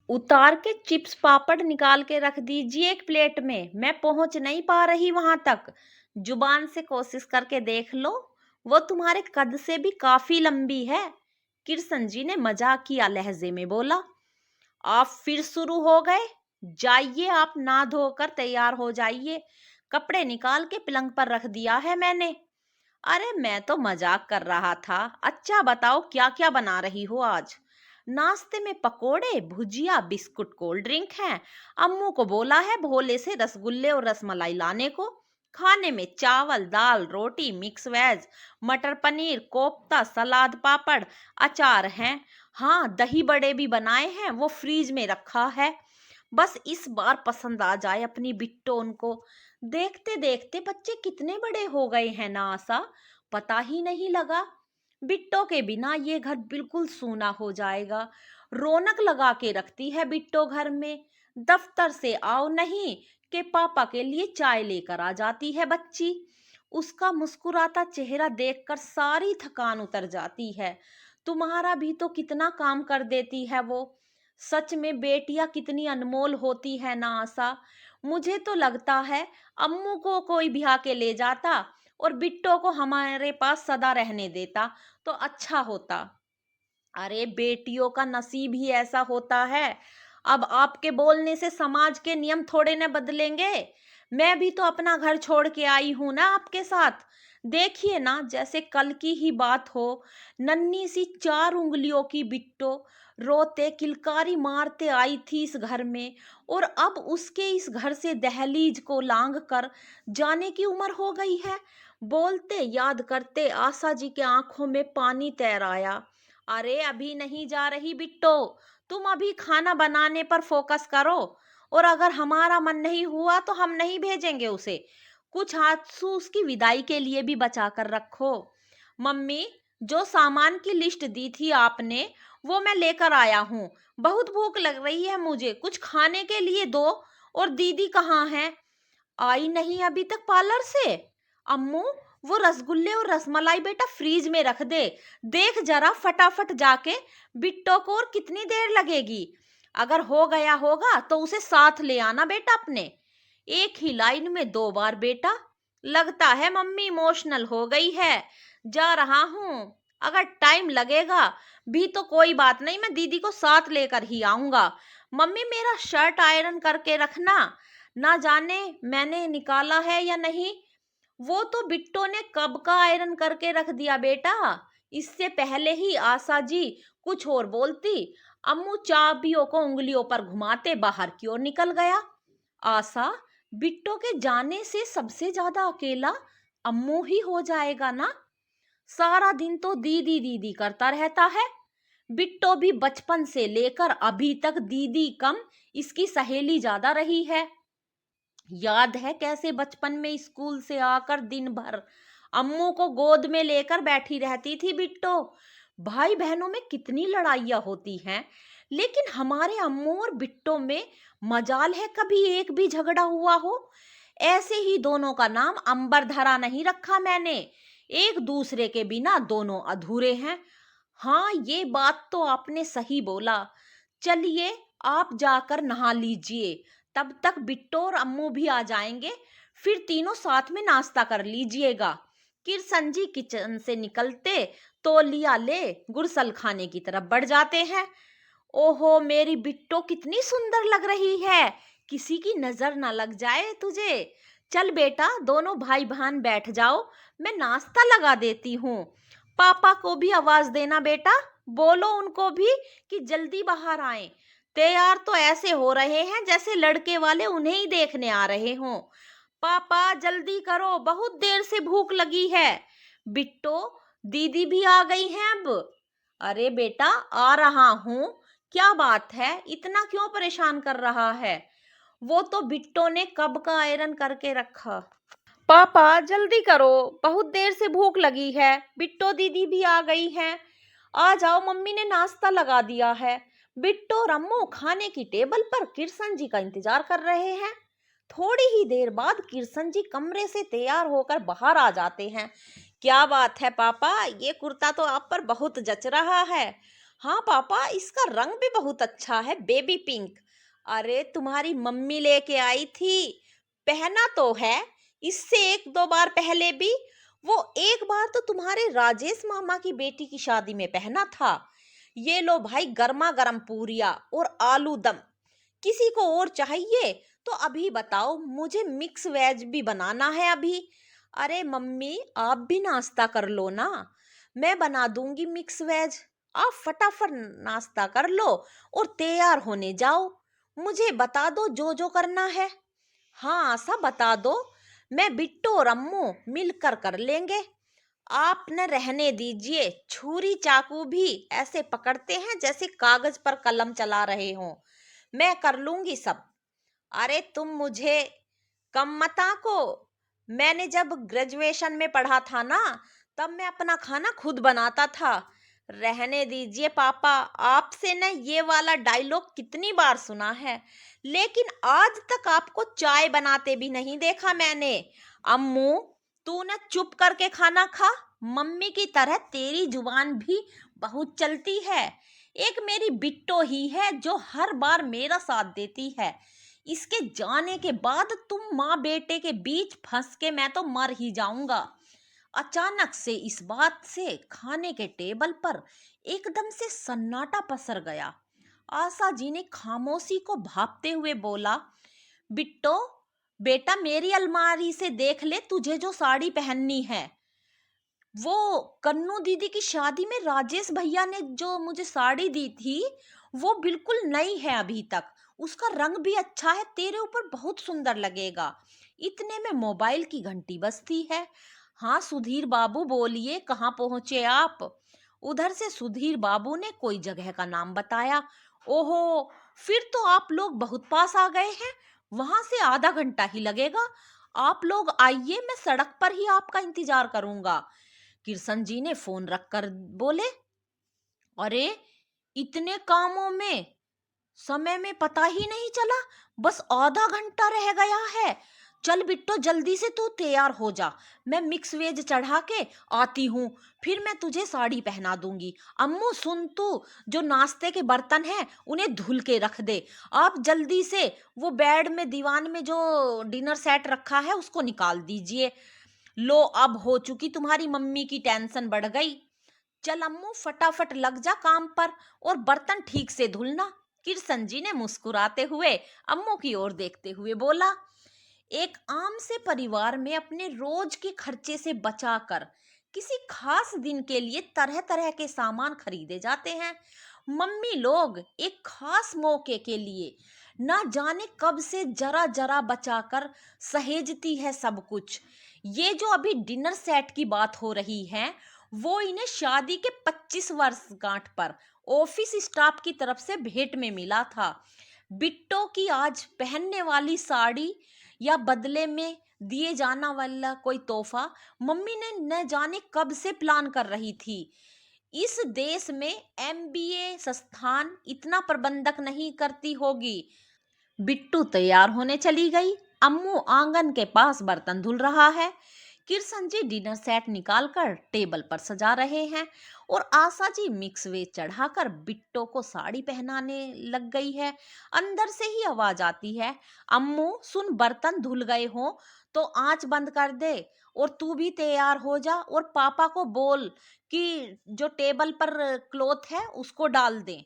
उतार के चिप्स पापड़ निकाल के रख दीजिए एक प्लेट में। मैं पहुंच नहीं पा रही वहां तक। जुबान से कोशिश करके देख लो, वो तुम्हारे कद से भी काफी लंबी है। किरसन जी ने मजाकिया लहजे में बोला। आप फिर शुरू हो गए। जाइए, आप नहा धोकर तैयार हो जाइए। कपड़े निकाल के पलंग पर रख दिया है मैंने। अरे मैं तो मजाक कर रहा था। अच्छा बताओ, क्या क्या बना रही हो आज? नाश्ते में पकोड़े, भुजिया, बिस्कुट, कोल्ड ड्रिंक हैं। अम्मू को बोला है भोले से रसगुल्ले और रसमलाई लाने को। खाने में चावल, दाल, रोटी, मिक्स वेज, मटर पनीर, कोफ्ता, सलाद, पापड़, अचार हैं। हाँ, दही बड़े भी बनाए हैं, वो फ्रीज में रखा है। बस इस बार पसंद आ जाए अपनी बिट्टो उनको। देखते देखते बच्चे कितने बड़े हो गए हैं ना आशा, पता ही नहीं लगा। बिट्टो के बिना ये घर बिल्कुल सूना हो जाएगा। रौनक लगा के रखती है बिट्टो घर में। दफ्तर से आओ नहीं कि पापा के लिए चाय लेकर आ जाती है बच्ची। उसका मुस्कुराता चेहरा देखकर सारी थकान उतर जाती है। तुम्हारा भी तो कितना काम कर देती है वो। सच में बेटियां कितनी अनमोल होती है ना आशा। मुझे तो लगता है अम्मू को कोई ब्याह के ले जाता और बिट्टो को हमारे पास सदा रहने देता तो अच्छा होता। अरे बेटियों का नसीब ही ऐसा होता है। अब आपके बोलने से समाज के नियम थोड़े न बदलेंगे। मैं भी तो अपना घर छोड़ के आई हूं ना आपके साथ। देखिए ना, जैसे कल की ही बात हो। नन्ही सी 4 उंगलियों की बिट्टो रोते किलकारी मारते आई थी इस घर में, और अब उसके इस घर से दहलीज को लांघ कर जाने की उम्र हो गई है। बोलते याद करते आशा जी के आंखों में पानी तैर आया। अरे अभी नहीं जा रही बिट्टो, तुम अभी खाना बनाने पर फोकस करो। और अगर हमारा मन नहीं हुआ तो हम नहीं भेजेंगे उसे। कुछ आंसू उसकी विदाई के लिए भी बचा कर रखो। मम्मी, जो सामान की लिस्ट दी थी आपने, वो मैं लेकर आया हूँ। बहुत भूख लग रही है मुझे, कुछ खाने के लिए दो। और दीदी कहाँ है? आई नहीं अभी तक पार्लर से। अम्मू, वो रसगुल्ले और रसमलाई बेटा फ्रीज में रख दे। देख जरा फटाफट जाके बिट्टो को, और कितनी देर लगेगी? अगर हो गया होगा तो उसे साथ ले आना बेटा अपने। एक ही लाइन में 2 बार बेटा। लगता है मम्मी इमोशनल हो गई है। जा रहा हूं। अगर टाइम लगेगा भी तो कोई बात नहीं, मैं दीदी को साथ लेकर ही आऊंगा। मम्मी, मेरा शर्ट आयरन करके रखना। ना जाने मैंने निकाला है या नहीं। वो तो बिट्टो ने कब का आयरन करके रख दिया बेटा। इससे पहले ही आशा जी कुछ और बोलती, अम्मू चाबियों को उंगलियों पर घुमाते बाहर की ओर निकल गया। आशा, बिट्टो के जाने से सबसे ज्यादा अकेला अम्मू ही हो जाएगा ना। सारा दिन तो दीदी दीदी करता रहता है। बिट्टो भी बचपन से लेकर अभी तक दीदी कम इसकी सहेली ज्यादा रही है। याद है कैसे बचपन में स्कूल से आकर दिन भर अम्मू को गोद में लेकर बैठी रहती थी बिट्टो। भाई बहनों में कितनी लड़ाइयाँ होती हैं, लेकिन हमारे अम्मू और बिट्टो में मजाल है कभी एक भी झगड़ा हुआ हो। ऐसे ही दोनों का नाम अंबर धरा नहीं रखा मैंने। एक दूसरे के बिना दोनों अधूरे हैं। हाँ, ये बात तो आपने सही बोला। चलिए, आप जाकर नहा लीजिए। तब तक बिट्टो और अम्मू भी आ जाएंगे। फिर तीनों साथ में नाश्ता कर लीजिएगा। किरसन जी किचन से निकलते तौलिया ले गुड़सल खाने की तरफ बढ़ जाते हैं। ओहो, मेरी बिट्टो कितनी सुंदर लग रही है। किसी की नजर ना लग जाए तुझे। चल बेटा, दोनों भाई बहन बैठ जाओ, मैं नाश्ता लगा देती हूँ। पापा को भी आवाज देना बेटा। बोलो उनको भी कि जल्दी बाहर आए। तैयार तो ऐसे हो रहे हैं जैसे लड़के वाले उन्हें ही देखने आ रहे हों। पापा जल्दी करो, बहुत देर से भूख लगी है। बिट्टो, दीदी भी आ गई हैं अब। अरे बेटा, आ रहा हूँ। क्या बात है, इतना क्यों परेशान कर रहा है? वो तो बिट्टो ने कब का आयरन करके रखा। पापा जल्दी करो, बहुत देर से भूख लगी है। बिट्टो दीदी भी आ गई हैं। आ जाओ, मम्मी ने नाश्ता लगा दिया है। बिट्टो और अम्मू खाने की टेबल पर किरसन जी का इंतजार कर रहे हैं। थोड़ी ही देर बाद किरसन जी कमरे से तैयार होकर बाहर आ जाते हैं। क्या बात है पापा, ये कुर्ता तो आप पर बहुत जच रहा है। हाँ पापा, इसका रंग भी बहुत अच्छा है, बेबी पिंक। अरे तुम्हारी मम्मी लेके आई थी। पहना तो है, इससे एक दो बार पहले भी। वो एक बार तो तुम्हारे राजेश मामा की बेटी की शादी में पहना था। ये लो भाई, गर्मा गर्म पूरिया और आलू दम। किसी को और चाहिए तो अभी बताओ, मुझे मिक्स वेज भी बनाना है अभी। अरे मम्मी, आप भी नाश्ता कर लो ना, मैं बना दूंगी मिक्स वेज। आप फटाफट नाश्ता कर लो और तैयार होने जाओ। मुझे बता दो जो जो करना है। हाँ आशा, बता दो। मैं बिट्टू और अम्मू मिलकर कर लेंगे। आप न रहने दीजिए, छुरी चाकू भी ऐसे पकड़ते हैं जैसे कागज पर कलम चला रहे हों। मैं कर लूंगी सब। अरे तुम मुझे कम मत आको। मैंने जब ग्रेजुएशन में पढ़ा था ना, तब मैं अपना खाना खुद बनाता था। रहने दीजिए पापा, आपसे न ये वाला डायलॉग कितनी बार सुना है, लेकिन आज तक आपको चाय बनाते भी नहीं देखा मैंने। अम्मू, तू न चुप करके खाना खा। मम्मी की तरह तेरी जुबान भी बहुत चलती है। एक मेरी बिट्टो ही है जो हर बार मेरा साथ देती है। इसके जाने के बाद तुम माँ बेटे के बीच फंस के मैं तो मर ही जाऊंगा। अचानक से इस बात से खाने के टेबल पर एकदम से सन्नाटा पसर गया। आशा जी ने खामोशी को भांपते हुए बोला, बिट्टो, बेटा मेरी अलमारी से देख ले तुझे जो साड़ी पहननी है। वो कन्नू दीदी की शादी में राजेश भैया ने जो मुझे साड़ी दी थी, वो बिल्कुल नई है अभी तक। उसका रंग भी अच्छा है, तेरे ऊपर बहुत सुंदर लगेगा। इतने में मोबाइल की घंटी बजती है। हाँ सुधीर बाबू, बोलिए, कहाँ पहुंचे आप? उधर से सुधीर बाबू ने कोई जगह का नाम बताया। ओहो, फिर तो आप लोग बहुत पास आ गए हैं। वहां से आधा घंटा ही लगेगा। आप लोग आइए, मैं सड़क पर ही आपका इंतजार करूंगा। किरसन जी ने फोन रखकर बोले, अरे इतने कामों में समय में पता ही नहीं चला, बस आधा घंटा रह गया है। चल बिट्टो, जल्दी से तू तैयार हो जा। मैं मिक्स वेज चढ़ा के आती हूँ, फिर मैं तुझे साड़ी पहना दूंगी। अम्मू सुन, तू जो नाश्ते के बर्तन हैं उन्हें धुल के रख दे। आप जल्दी से वो बेड में दीवान में जो डिनर सेट रखा है उसको निकाल दीजिए। लो, अब हो चुकी तुम्हारी मम्मी की टेंशन बढ़ गई। चल अम्मू, फटाफट लग जा काम पर और बर्तन ठीक से धुलना। किरसन जी ने मुस्कुराते हुए अम्मू की ओर देखते हुए बोला, एक आम से परिवार में अपने रोज के खर्चे से बचाकर किसी खास दिन के लिए तरह तरह के सामान खरीदे जाते हैं। मम्मी लोग एक खास मौके के लिए ना जाने कब से जरा जरा बचाकर सहेजती है सब कुछ। ये जो अभी डिनर सेट की बात हो रही है, वो इन्हें शादी के 25 वर्षगांठ पर ऑफिस स्टाफ की तरफ से भेंट में मिला था। बिट्टो की आज पहनने वाली साड़ी या बदले में दिए जाना वाला कोई तोहफा मम्मी ने न जाने कब से प्लान कर रही थी। इस देश में एमबीए संस्थान इतना प्रबंधक नहीं करती होगी। बिट्टू तैयार होने चली गई। अम्मू आंगन के पास बर्तन धुल रहा है। किरसन जी डिनर सेट निकालकर टेबल पर सजा रहे हैं और आशा जी मिक्स वेज चढ़ाकर बिट्टो को साड़ी पहनाने लग गई है। अंदर से ही आवाज आती है, अम्मू सुन, बर्तन धुल गए हो तो आंच बंद कर दे और तू भी तैयार हो जा और पापा को बोल कि जो टेबल पर क्लॉथ है उसको डाल दें।